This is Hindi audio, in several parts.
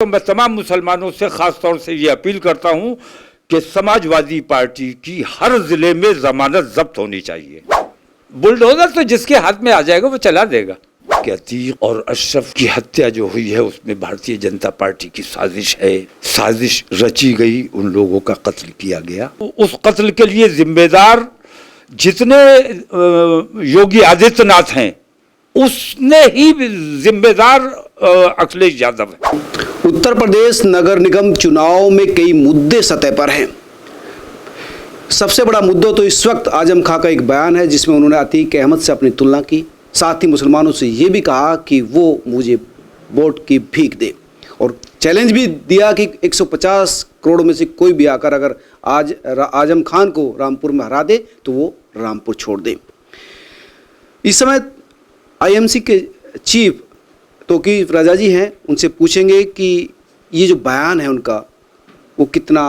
तो मैं तमाम मुसलमानों से खास तौर से ये अपील करता हूं कि समाजवादी पार्टी की हर जिले में जमानत जब्त होनी चाहिए। बुलडोजर तो जिसके हाथ में आ जाएगा वो चला देगा। कि अतीक और अशरफ की हत्या जो हुई है उसमें भारतीय जनता पार्टी की साजिश है, साजिश रची गई, उन लोगों का कत्ल किया गया। उस कत्ल के लिए जिम्मेदार जितने योगी आदित्यनाथ हैं उसने ही जिम्मेदार अखिलेश यादव है। उत्तर प्रदेश नगर निगम चुनाव में कई मुद्दे सतह पर हैं। सबसे बड़ा मुद्दा तो इस वक्त आजम खां का एक बयान है जिसमें उन्होंने अतीक अहमद से अपनी तुलना की, साथ ही मुसलमानों से ये भी कहा कि वो मुझे वोट की भीख दे और चैलेंज भी दिया कि 150 करोड़ में से कोई भी आकर अगर आज आजम खान को रामपुर में हरा दे तो वो रामपुर छोड़ दे। इस समय आईएमसी के चीफ तौकीफ रजा जी हैं, उनसे पूछेंगे कि ये जो बयान है उनका वो कितना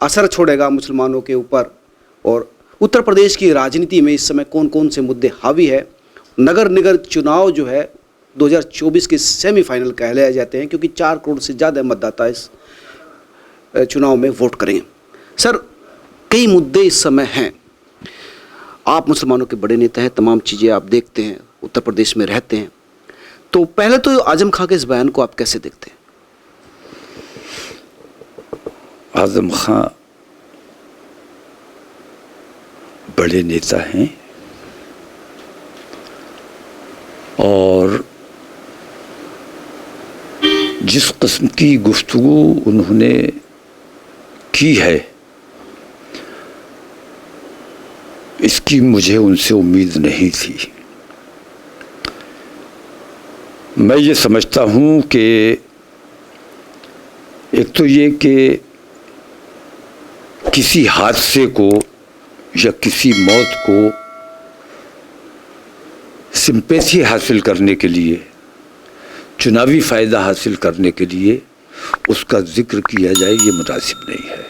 असर छोड़ेगा मुसलमानों के ऊपर और उत्तर प्रदेश की राजनीति में इस समय कौन कौन से मुद्दे हावी है। नगर निगम चुनाव जो है 2024 के सेमीफाइनल कहलाए जाते हैं क्योंकि 4 करोड़ से ज़्यादा मतदाता इस चुनाव में वोट करेंगे। सर, कई मुद्दे इस समय हैं, आप मुसलमानों के बड़े नेता हैं, तमाम चीज़ें आप देखते हैं, उत्तर प्रदेश में रहते हैं, तो पहले तो आजम खां के इस बयान को आप कैसे देखते हैं? आजम खां बड़े नेता हैं और जिस किस्म की गुफ्तगू उन्होंने की है इसकी मुझे उनसे उम्मीद नहीं थी। मैं ये समझता हूँ कि एक तो ये कि किसी हादसे को या किसी मौत को सिंपैथी हासिल करने के लिए, चुनावी फ़ायदा हासिल करने के लिए उसका जिक्र किया जाए ये मुनासिब नहीं है।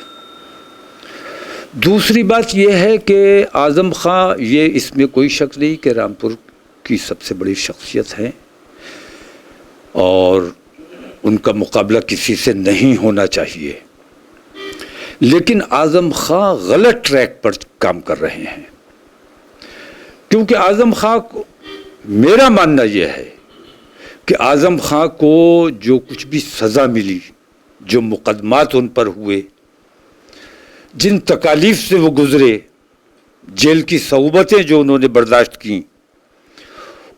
दूसरी बात यह है कि आज़म खां, ये इसमें कोई शक नहीं कि रामपुर की सबसे बड़ी शख्सियत हैं और उनका मुकाबला किसी से नहीं होना चाहिए, लेकिन आज़म खां गलत ट्रैक पर काम कर रहे हैं। क्योंकि आज़म खां को, मेरा मानना यह है कि आज़म खां को जो कुछ भी सज़ा मिली, जो मुकदमात उन पर हुए, जिन तकालीफ से वो गुजरे, जेल की सऊबतें जो उन्होंने बर्दाश्त की,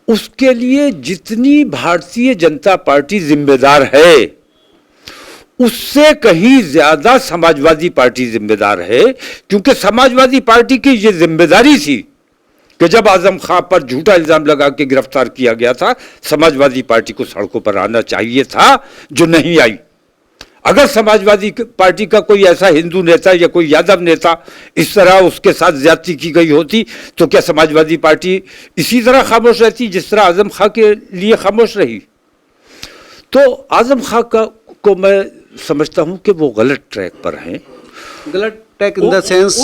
उसके लिए जितनी भारतीय जनता पार्टी जिम्मेदार है उससे कहीं ज्यादा समाजवादी पार्टी जिम्मेदार है। क्योंकि समाजवादी पार्टी की ये जिम्मेदारी थी कि जब आजम खां पर झूठा इल्जाम लगा के गिरफ्तार किया गया था, समाजवादी पार्टी को सड़कों पर आना चाहिए था, जो नहीं आई। अगर समाजवादी पार्टी का कोई ऐसा हिंदू नेता या कोई यादव नेता इस तरह उसके साथ ज्यादती की गई होती तो क्या समाजवादी पार्टी इसी तरह खामोश रहती जिस तरह आजम खां के लिए खामोश रही? तो आजम खां को मैं समझता हूं कि वो गलत ट्रैक पर हैं। गलत ट्रैक इन द सेंस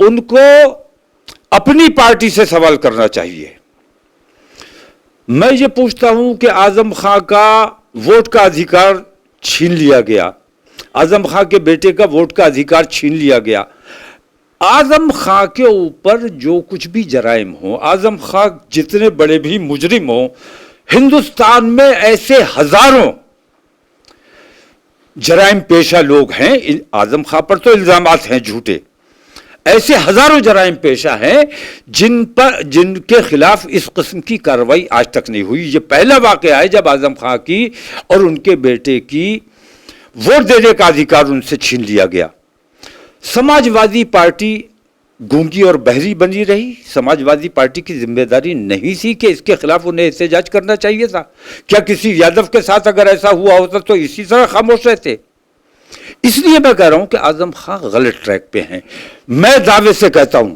उनको अपनी पार्टी से सवाल करना चाहिए। मैं ये पूछता हूं कि आजम खां का वोट का अधिकार छीन लिया गया, आजम खां के बेटे का वोट का अधिकार छीन लिया गया। आजम खां के ऊपर जो कुछ भी जराइम हो, आजम खां जितने बड़े भी मुजरिम हो, हिंदुस्तान में ऐसे हजारों जराइम पेशा लोग हैं। आजम खां पर तो इल्जामात हैं झूठे, ऐसे हजारों जराइम पेशा हैं जिनके खिलाफ इस किस्म की कार्रवाई आज तक नहीं हुई। ये पहला वाकया है जब आजम खां की और उनके बेटे की वोट देने का अधिकार उनसे छीन लिया गया। समाजवादी पार्टी गूंगी और बहरी बनी रही। समाजवादी पार्टी की जिम्मेदारी नहीं थी कि इसके खिलाफ उन्हें एहतजाज करना चाहिए था? क्या किसी यादव के साथ अगर ऐसा हुआ होता तो इसी तरह खामोश रहते? इसलिए मैं कह रहा हूं कि आजम खां गलत ट्रैक पे हैं। मैं दावे से कहता हूं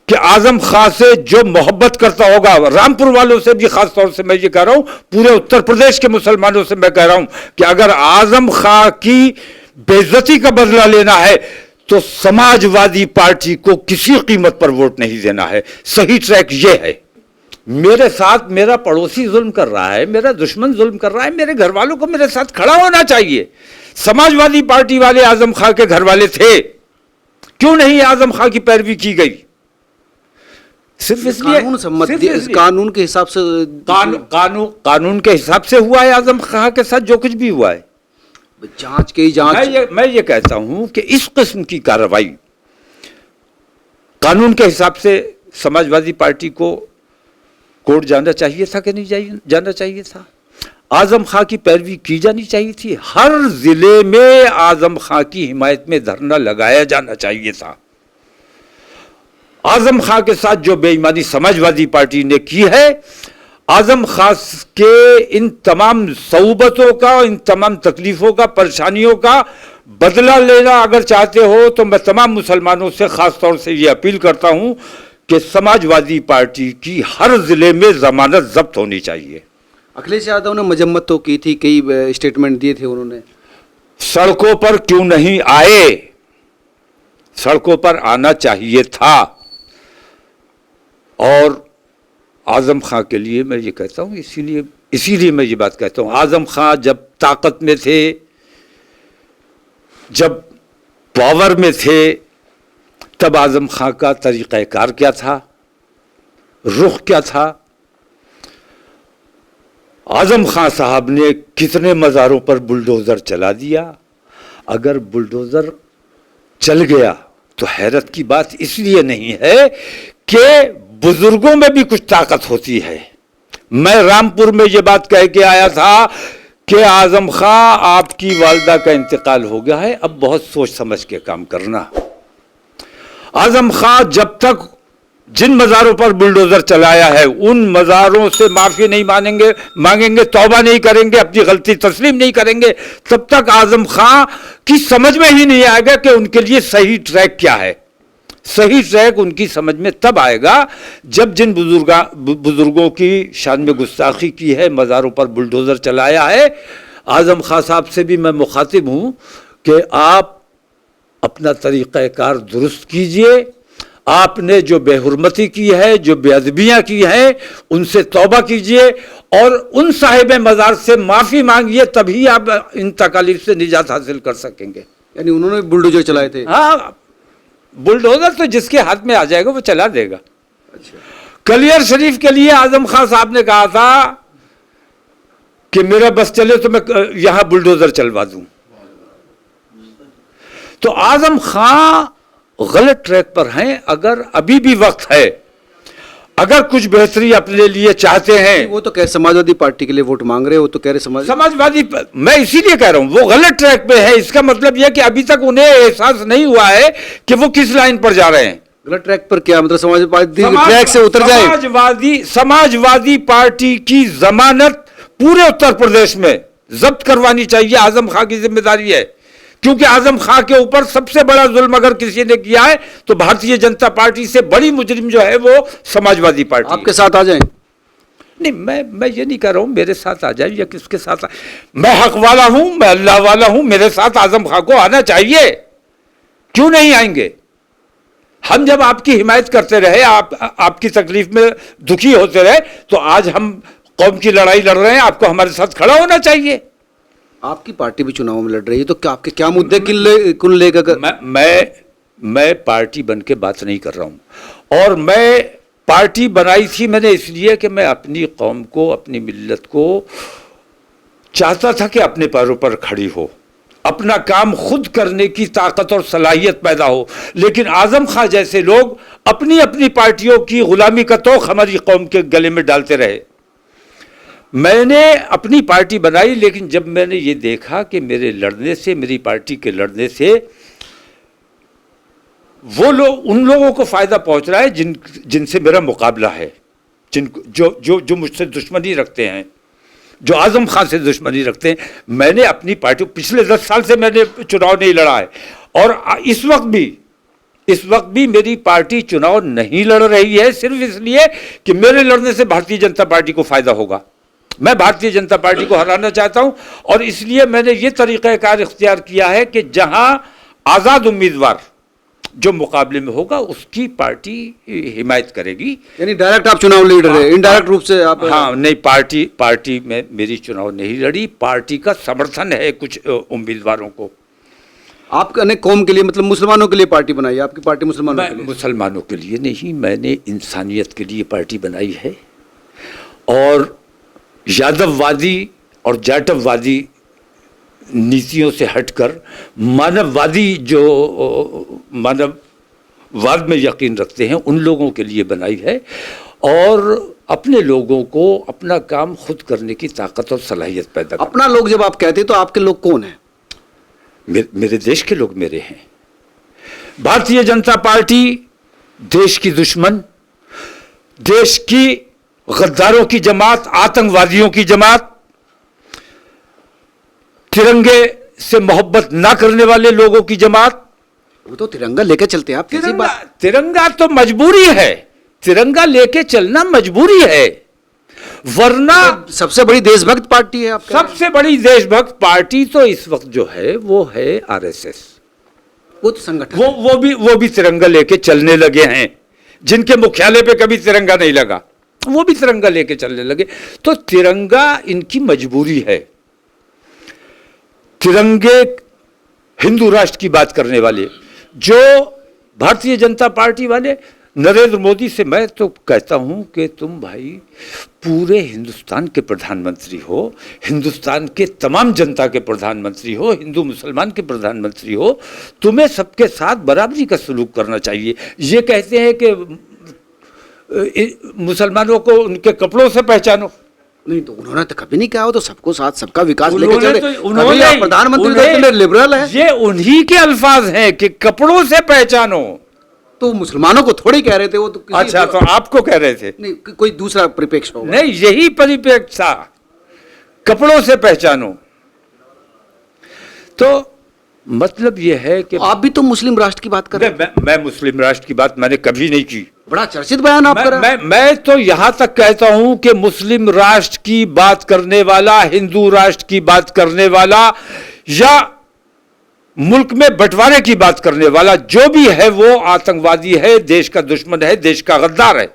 कि आजम खां से जो मोहब्बत करता होगा, रामपुर वालों से भी खास तौर से मैं ये कह रहा हूं, पूरे उत्तर प्रदेश के मुसलमानों से मैं कह रहा हूं कि अगर आजम खां की बेइज्जती का बदला लेना है तो समाजवादी पार्टी को किसी कीमत पर वोट नहीं देना है। सही ट्रैक ये है। मेरे साथ मेरा पड़ोसी जुल्म कर रहा है, मेरा दुश्मन जुल्म कर रहा है, मेरे घर वालों को मेरे साथ खड़ा होना चाहिए। समाजवादी पार्टी वाले आजम खां के घर वाले थे, क्यों नहीं आजम खां की पैरवी की गई? सिर्फ इसलिए कानून के हिसाब से कानून के हिसाब से हुआ है आजम खां के साथ जो कुछ भी हुआ है। जांच की जांच मैं ये कहता हूं कि इस किस्म की कार्रवाई कानून के हिसाब से समाजवादी पार्टी को कोर्ट जाना चाहिए था कि नहीं जाना चाहिए था? आजम खां की पैरवी की जानी चाहिए थी। हर जिले में आजम खां की हिमायत में धरना लगाया जाना चाहिए था। आजम खां के साथ जो बेईमानी समाजवादी पार्टी ने की है, आजम खां के इन तमाम सऊबतों का, इन तमाम तकलीफों का, परेशानियों का बदला लेना अगर चाहते हो तो मैं तमाम मुसलमानों से खास तौर से ये अपील करता हूं कि समाजवादी पार्टी की हर जिले में जमानत जब्त होनी चाहिए। अखिलेश यादव ने मजम्मत तो की थी, कई स्टेटमेंट दिए थे उन्होंने। सड़कों पर क्यों नहीं आए? सड़कों पर आना चाहिए था। और आजम खां के लिए मैं ये कहता हूं, इसीलिए मैं ये बात कहता हूं, आजम खां जब ताकत में थे, जब पावर में थे, तब आजम खां का तरीक़ाकार क्या था, रुख क्या था? आजम खां साहब ने कितने मज़ारों पर बुलडोज़र चला दिया। अगर बुलडोज़र चल गया तो हैरत की बात इसलिए नहीं है कि बुजुर्गों में भी कुछ ताकत होती है। मैं रामपुर में ये बात कह के आया था कि आजम खां, आपकी वालिदा का इंतकाल हो गया है, अब बहुत सोच समझ के काम करना। आजम खां जब तक जिन मज़ारों पर बुलडोज़र चलाया है उन मज़ारों से माफ़ी नहीं मांगेंगे, तौबा नहीं करेंगे, अपनी गलती तस्लीम नहीं करेंगे, तब तक आजम खां की समझ में ही नहीं आएगा कि उनके लिए सही ट्रैक क्या है। सही ट्रैक उनकी समझ में तब आएगा जब जिन बुजुर्गों की शान में गुस्ताखी की है, मज़ारों पर बुलडोज़र चलाया है, आजम खां साहब से भी मैं मुखातिब हूँ कि आप अपना तरीक़ाकार दुरुस्त कीजिए। आपने जो बेहुरमती की है, जो बेअदबियाँ की हैं, उनसे तौबा कीजिए और उन साहिब मज़ार से माफ़ी मांगिए, तभी आप इन तकालीफ से निजात हासिल कर सकेंगे। यानी उन्होंने बुलडोजर चलाए थे? हाँ, बुलडोजर तो जिसके हाथ में आ जाएगा वो चला देगा। अच्छा। कलियर शरीफ के लिए आजम खां साहब ने कहा था कि मेरा बस चले तो मैं यहां बुलडोजर चलवा दूं। तो आजम खां गलत ट्रैक पर हैं। अगर अभी भी वक्त है, अगर कुछ बेहतरी अपने लिए चाहते हैं, वो तो कह समाजवादी पार्टी के लिए वोट मांग रहे हो, तो कह रहे समाजवादी, मैं इसीलिए कह रहा हूं वो गलत ट्रैक पे है। इसका मतलब यह कि अभी तक उन्हें एहसास नहीं हुआ है कि वो किस लाइन पर जा रहे हैं। गलत ट्रैक पर क्या मतलब? समाजवादी ट्रैक से उतर जाए। समाजवादी पार्टी की जमानत पूरे उत्तर प्रदेश में जब्त करवानी चाहिए, आजम खां की जिम्मेदारी है। क्योंकि आजम खां के ऊपर सबसे बड़ा जुल्म अगर किसी ने किया है तो भारतीय जनता पार्टी से बड़ी मुजरिम जो है वो समाजवादी पार्टी। आपके साथ आ जाए? नहीं, मैं ये नहीं कह रहा हूं मेरे साथ आ जाए या किसके साथ मैं हक वाला हूं, मैं अल्लाह वाला हूं, मेरे साथ आजम खां को आना चाहिए। क्यों नहीं आएंगे? हम जब आपकी हिमायत करते रहे, आपकी तकलीफ में दुखी होते रहे, तो आज हम कौम की लड़ाई लड़ रहे हैं, आपको हमारे साथ खड़ा होना चाहिए। आपकी पार्टी भी चुनाव में लड़ रही है, तो क्या आपके क्या मुद्दे कुल लेकर? मैं पार्टी बन के बात नहीं कर रहा हूं। और मैं पार्टी बनाई थी मैंने इसलिए कि मैं अपनी कौम को, अपनी मिल्लत को चाहता था कि अपने पैरों पर खड़ी हो, अपना काम खुद करने की ताकत और सलाहियत पैदा हो। लेकिन आजम खां जैसे लोग अपनी अपनी पार्टियों की गुलामी का तोख हमारी कौम के गले में डालते रहे। मैंने अपनी पार्टी बनाई, लेकिन जब मैंने ये देखा कि मेरे लड़ने से, मेरी पार्टी के लड़ने से वो लोग, उन लोगों को फायदा पहुंच रहा है जिनसे मेरा मुकाबला है, जो मुझसे दुश्मनी रखते हैं, जो आजम खां से दुश्मनी रखते हैं। मैंने अपनी पार्टी, पिछले 10 साल से मैंने चुनाव नहीं लड़ा है और इस वक्त भी मेरी पार्टी चुनाव नहीं लड़ रही है, सिर्फ इसलिए कि मेरे लड़ने से भारतीय जनता पार्टी को फायदा होगा। मैं भारतीय जनता पार्टी को हराना चाहता हूं और इसलिए मैंने ये तरीक़ाकार इख्तियार किया है कि जहां आज़ाद उम्मीदवार जो मुकाबले में होगा उसकी पार्टी हिमायत करेगी। यानी डायरेक्ट आप चुनाव लड़ रहे हैं, इनडायरेक्ट रूप से आप? हाँ, नहीं, पार्टी में मेरी चुनाव नहीं लड़ी, पार्टी का समर्थन है कुछ उम्मीदवारों को। आपने कौम के लिए, मतलब मुसलमानों के लिए पार्टी बनाई है? आपकी पार्टी मुसलमानों के लिए? मुसलमानों के लिए नहीं, मैंने इंसानियत के लिए पार्टी बनाई है और यादववादी और जाटववादी नीतियों से हटकर मानववादी जो मानववाद में यकीन रखते हैं उन लोगों के लिए बनाई है और अपने लोगों को अपना काम खुद करने की ताकत और सलाहियत पैदा कर। अपना लोग जब आप कहते हैं तो आपके लोग कौन हैं? मेरे देश के लोग मेरे हैं। भारतीय जनता पार्टी देश की दुश्मन, देश की गद्दारों की जमात, आतंकवादियों की जमात, तिरंगे से मोहब्बत ना करने वाले लोगों की जमात। वो तो तिरंगा लेके चलते हैं आप। तिरंगा तो मजबूरी है, तिरंगा लेके चलना मजबूरी है, वरना सबसे बड़ी देशभक्त पार्टी है आप। सबसे बड़ी देशभक्त पार्टी तो इस वक्त जो है वो है आरएसएस। वो तो संगठन, वो भी तिरंगा लेके चलने लगे हैं। जिनके मुख्यालय पे कभी तिरंगा नहीं लगा वो भी तिरंगा लेके चलने लगे। तो तिरंगा इनकी मजबूरी है। तिरंगे, हिंदू राष्ट्र की बात करने वाले जो भारतीय जनता पार्टी वाले, नरेंद्र मोदी से मैं तो कहता हूं कि तुम भाई पूरे हिंदुस्तान के प्रधानमंत्री हो, हिंदुस्तान के तमाम जनता के प्रधानमंत्री हो, हिंदू मुसलमान के प्रधानमंत्री हो, तुम्हें सबके साथ बराबरी का सलूक करना चाहिए। ये कहते हैं कि मुसलमानों को उनके कपड़ों से पहचानो। नहीं तो उन्होंने तो कभी नहीं कहा, वो तो सबको साथ सबका विकास लेके उन्होंने चले। तो उन्होंने प्रधानमंत्री लिबरल है। ये उन्हीं के अल्फाज हैं कि कपड़ों से पहचानो। तो मुसलमानों को थोड़ी कह रहे थे वो तो। अच्छा, तो आपको कह रहे थे? नहीं, कोई दूसरा परिप्रेक्ष्य होगा। नहीं, यही परिप्रेक्ष्य था, कपड़ों से पहचानो। तो मतलब यह है कि आप भी तो मुस्लिम राष्ट्र की बात कर रहे हैं। मैं मुस्लिम राष्ट्र की बात मैंने कभी नहीं की। बड़ा चर्चित बयान आप कर रहे हैं। मैं तो यहां तक कहता हूं कि मुस्लिम राष्ट्र की बात करने वाला, हिंदू राष्ट्र की बात करने वाला या मुल्क में बंटवारे की बात करने वाला जो भी है वो आतंकवादी है, देश का दुश्मन है, देश का गद्दार है।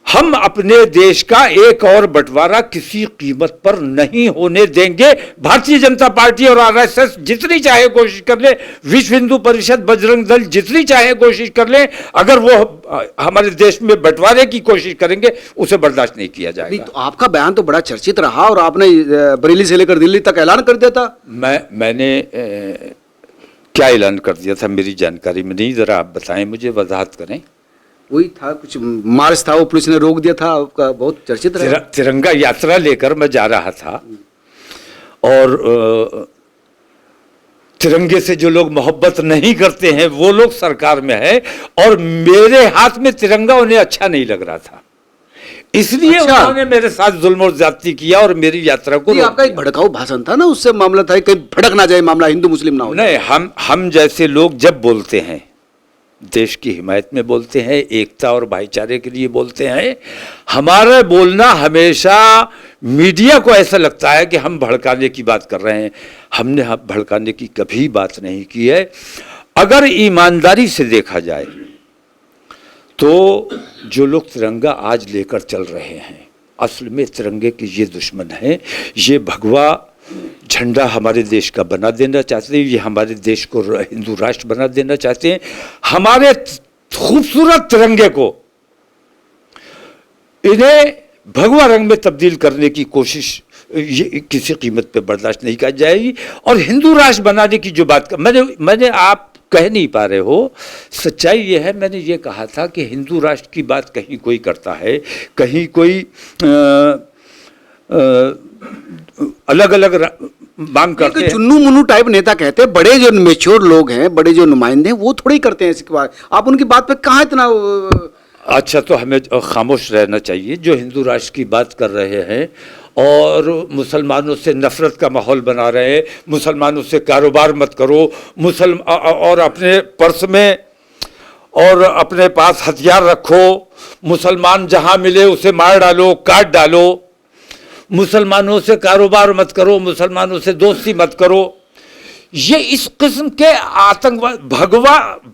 हम अपने देश का एक और बंटवारा किसी कीमत पर नहीं होने देंगे। भारतीय जनता पार्टी और आरएसएस जितनी चाहे कोशिश कर ले, विश्व हिंदू परिषद, बजरंग दल जितनी चाहे कोशिश कर ले, अगर वो हमारे देश में बंटवारे की कोशिश करेंगे उसे बर्दाश्त नहीं किया जाएगा। तो आपका बयान तो बड़ा चर्चित रहा और आपने बरेली से लेकर दिल्ली तक ऐलान कर दिया था। मैंने क्या ऐलान कर दिया था मेरी जानकारी में नहीं, जरा आप बताएं, मुझे वजाहत करें। वही था, कुछ मार्च था, वो पुलिस ने रोक दिया था, आपका बहुत चर्चित रहा। तिरंगा यात्रा लेकर मैं जा रहा था और तिरंगे से जो लोग मोहब्बत नहीं करते हैं वो लोग सरकार में है और मेरे हाथ में तिरंगा उन्हें अच्छा नहीं लग रहा था, इसलिए उन्होंने मेरे साथ जुल्म और ज्यादती किया और मेरी यात्रा को। आपका एक भड़काऊ भाषण था ना, उससे मामला था कहीं भड़क ना जाए मामला, हिंदू मुस्लिम ना हो। नहीं, हम जैसे लोग जब बोलते हैं देश की हिमायत में बोलते हैं, एकता और भाईचारे के लिए बोलते हैं। हमारा बोलना हमेशा मीडिया को ऐसा लगता है कि हम भड़काने की बात कर रहे हैं। हमने भड़काने की कभी बात नहीं की है। अगर ईमानदारी से देखा जाए तो जो लोग तिरंगा आज लेकर चल रहे हैं असल में तिरंगे के ये दुश्मन हैं। ये भगवा झंडा हमारे देश का बना देना चाहते हैं, ये हमारे देश को हिंदू राष्ट्र बना देना चाहते हैं। हमारे खूबसूरत तिरंगे को इन्हें भगवा रंग में तब्दील करने की कोशिश ये किसी कीमत पे बर्दाश्त नहीं की जाएगी। और हिंदू राष्ट्र बनाने की जो बात मैंने आप कह नहीं पा रहे हो, सच्चाई ये है, मैंने ये कहा था कि हिंदू राष्ट्र की बात कहीं कोई करता है, कहीं कोई अलग अलग मांग करते हैं। चुन्नू मुन्नू टाइप नेता कहते हैं, बड़े जो मेच्योर लोग हैं, बड़े जो नुमाइंदे हैं वो थोड़ी करते हैं इसके बाद। आप उनकी बात पे कहाँ इतना अच्छा, तो हमें खामोश रहना चाहिए जो हिंदू राष्ट्र की बात कर रहे हैं और मुसलमानों से नफरत का माहौल बना रहे हैं। मुसलमानों से कारोबार मत करो, और अपने पर्स में और अपने पास हथियार रखो, मुसलमान जहां मिले उसे मार डालो, काट डालो, मुसलमानों से कारोबार मत करो, मुसलमानों से दोस्ती मत करो। ये इस किस्म के आतंकवाद,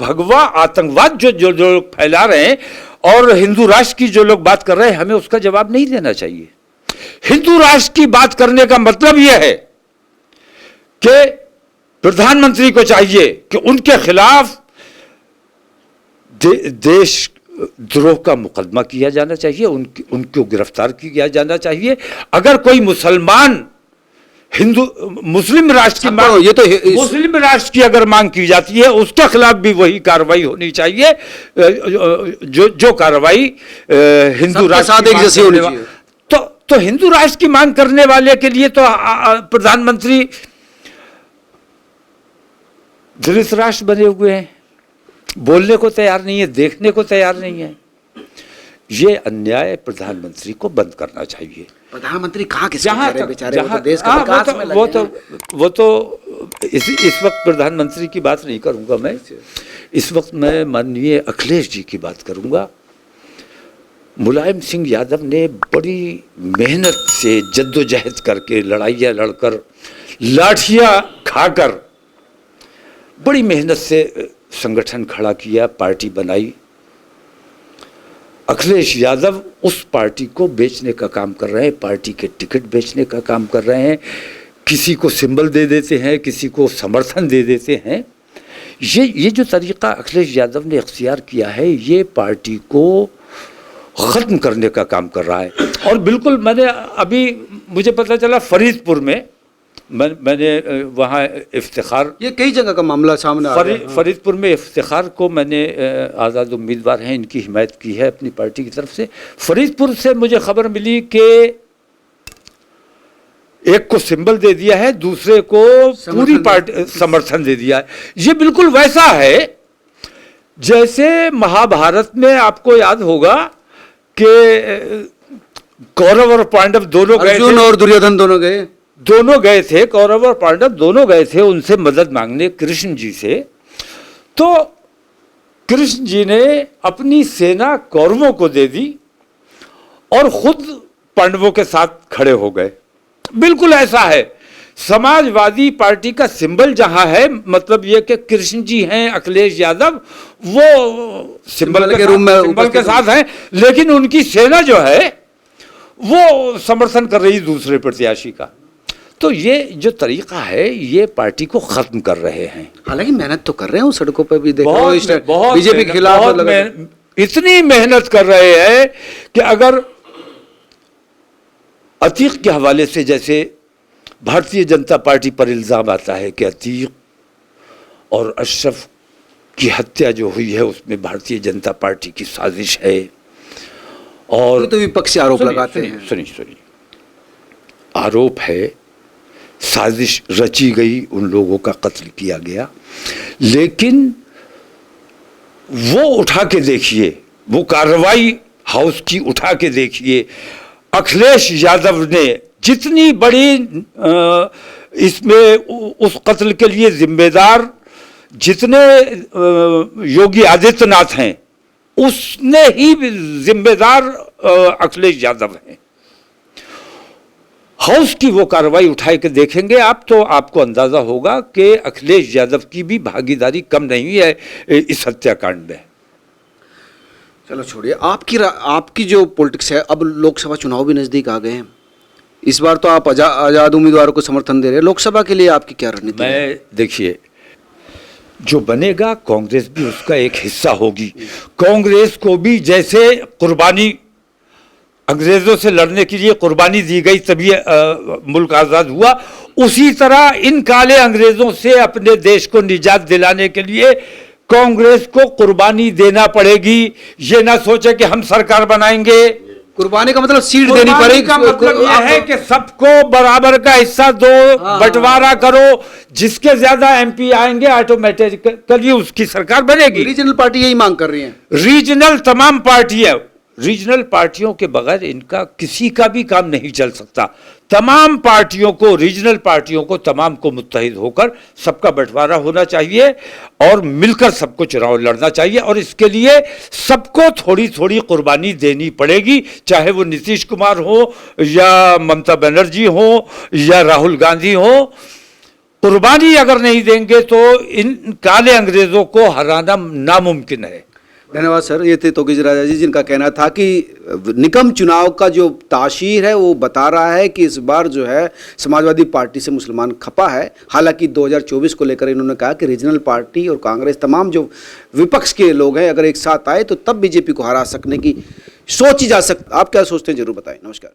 भगवा आतंकवाद जो जो जो लोग फैला रहे हैं और हिंदू राष्ट्र की जो लोग बात कर रहे हैं, हमें उसका जवाब नहीं देना चाहिए। हिंदू राष्ट्र की बात करने का मतलब यह है कि प्रधानमंत्री को चाहिए कि उनके खिलाफ देश द्रोह का मुकदमा किया जाना चाहिए, उनको गिरफ्तार किया जाना चाहिए। अगर कोई मुसलमान मुस्लिम राष्ट्र की मांग, ये तो मुस्लिम राष्ट्र की अगर मांग की जाती है, उसके खिलाफ भी वही कार्रवाई होनी चाहिए जो कार्रवाई हिंदू राष्ट्र एक जैसी होनी चाहिए। तो हिंदू राष्ट्र की मांग करने वाले के लिए तो प्रधानमंत्री धृतराष्ट्र बने हुए हैं, बोलने को तैयार नहीं है, देखने को तैयार नहीं है। ये अन्याय प्रधानमंत्री को बंद करना चाहिए। प्रधानमंत्री कहाँ किसको कह रहे हैं बेचारे, वो तो देश का विकास में लगे हैं। वो तो इस वक्त प्रधानमंत्री की बात नहीं करूंगा मैं, इस वक्त मैं माननीय अखिलेश जी की बात करूंगा। मुलायम सिंह यादव ने बड़ी मेहनत से जद्दोजहद करके, लड़ाइयाँ लड़कर, लाठियाँ खाकर बड़ी मेहनत से संगठन खड़ा किया, पार्टी बनाई। अखिलेश यादव उस पार्टी को बेचने का काम कर रहे हैं, पार्टी के टिकट बेचने का काम कर रहे हैं, किसी को सिंबल दे देते हैं, किसी को समर्थन दे देते हैं। ये जो तरीक़ा अखिलेश यादव ने इख्तियार किया है, ये पार्टी को ख़त्म करने का काम कर रहा है। और बिल्कुल अभी मुझे पता चला फरीदपुर में, मैंने वहाँ इफ्तिखार, ये कई जगह का मामला सामने आ रहा है। फरीदपुर में इफ्तिखार को मैंने आज़ाद उम्मीदवार हैं, इनकी हिमायत की है अपनी पार्टी की तरफ से। फरीदपुर से मुझे खबर मिली कि एक को सिंबल दे दिया है, दूसरे को पूरी पार्टी समर्थन दे दिया है। ये बिल्कुल वैसा है जैसे महाभारत में आपको याद होगा कि कौरव और पांडव दोनों गए थे, अर्जुन और दुर्योधन दोनों गए थे, कौरव और पांडव दोनों गए थे उनसे मदद मांगने कृष्ण जी से। तो कृष्ण जी ने अपनी सेना कौरवों को दे दी और खुद पांडवों के साथ खड़े हो गए। बिल्कुल ऐसा है। समाजवादी पार्टी का सिंबल जहां है, मतलब ये कि कृष्ण जी हैं, अखिलेश यादव वो सिंबल के रूप में सिंबल के साथ हैं, लेकिन उनकी सेना जो है वो समर्थन कर रही दूसरे प्रत्याशी का। तो ये जो तरीका है, ये पार्टी को खत्म कर रहे हैं। हालांकि मेहनत तो कर रहे हैं, सड़कों पर भी देखो, बहुत बीजेपी के खिलाफ इतनी मेहनत कर रहे हैं कि अगर अतीक के हवाले से, जैसे भारतीय जनता पार्टी पर इल्ज़ाम आता है कि अतीक और अशरफ की हत्या जो हुई है उसमें भारतीय जनता पार्टी की साजिश है, और तो विपक्ष से आरोप लगाते हैं। सुनिए, आरोप है, साजिश रची गई, उन लोगों का कत्ल किया गया, लेकिन वो उठा के देखिए, वो कार्रवाई हाउस की उठा के देखिए। अखिलेश यादव ने जितनी बड़ी इसमें उस कत्ल के लिए जिम्मेदार जितने योगी आदित्यनाथ हैं, उसने ही जिम्मेदार अखिलेश यादव हैं। हाउस की वो कार्रवाई उठाए के देखेंगे आप, तो आपको अंदाजा होगा कि अखिलेश यादव की भी भागीदारी कम नहीं है इस हत्याकांड में। चलो छोड़िए, आपकी जो पॉलिटिक्स है, अब लोकसभा चुनाव भी नजदीक आ गए हैं। इस बार तो आप आजाद उम्मीदवारों को समर्थन दे रहे हैं। लोकसभा के लिए आपकी क्या रणनीति है? देखिए, जो बनेगा कांग्रेस भी उसका एक हिस्सा होगी। कांग्रेस को भी जैसे कुर्बानी, अंग्रेजों से लड़ने के लिए कुर्बानी दी गई तभी मुल्क आज़ाद हुआ, उसी तरह इन काले अंग्रेजों से अपने देश को निजात दिलाने के लिए कांग्रेस को कुर्बानी देना पड़ेगी। ये ना सोचे कि हम सरकार बनाएंगे। कुर्बानी का मतलब सीट देनी पड़ेगी का मतलब यह है कि सबको बराबर का हिस्सा दो, बंटवारा करो, जिसके ज्यादा एमपी आएंगे ऑटोमेटिकली उसकी सरकार बनेगी। रीजनल पार्टी यही मांग कर रही है। रीजनल तमाम पार्टियां, रीजनल पार्टियों के बगैर इनका किसी का भी काम नहीं चल सकता। तमाम पार्टियों को, रीजनल पार्टियों को, तमाम को मुत्तहिद होकर सबका बंटवारा होना चाहिए और मिलकर सबको चुनाव लड़ना चाहिए। और इसके लिए सबको थोड़ी थोड़ी कुर्बानी देनी पड़ेगी, चाहे वो नीतीश कुमार हो या ममता बनर्जी हो या राहुल गांधी हो। कुर्बानी अगर नहीं देंगे तो इन काले अंग्रेजों को हराना नामुमकिन है। धन्यवाद सर। ये थे तोगिज राजा जी, जिनका कहना था कि निगम चुनाव का जो ताशीर है वो बता रहा है कि इस बार जो है समाजवादी पार्टी से मुसलमान खपा है। हालांकि 2024 को लेकर इन्होंने कहा कि रीजनल पार्टी और कांग्रेस तमाम जो विपक्ष के लोग हैं अगर एक साथ आए तो तब बीजेपी को हरा सकने की सोची जा सकती। आप क्या सोचते हैं, जरूर बताएं। नमस्कार।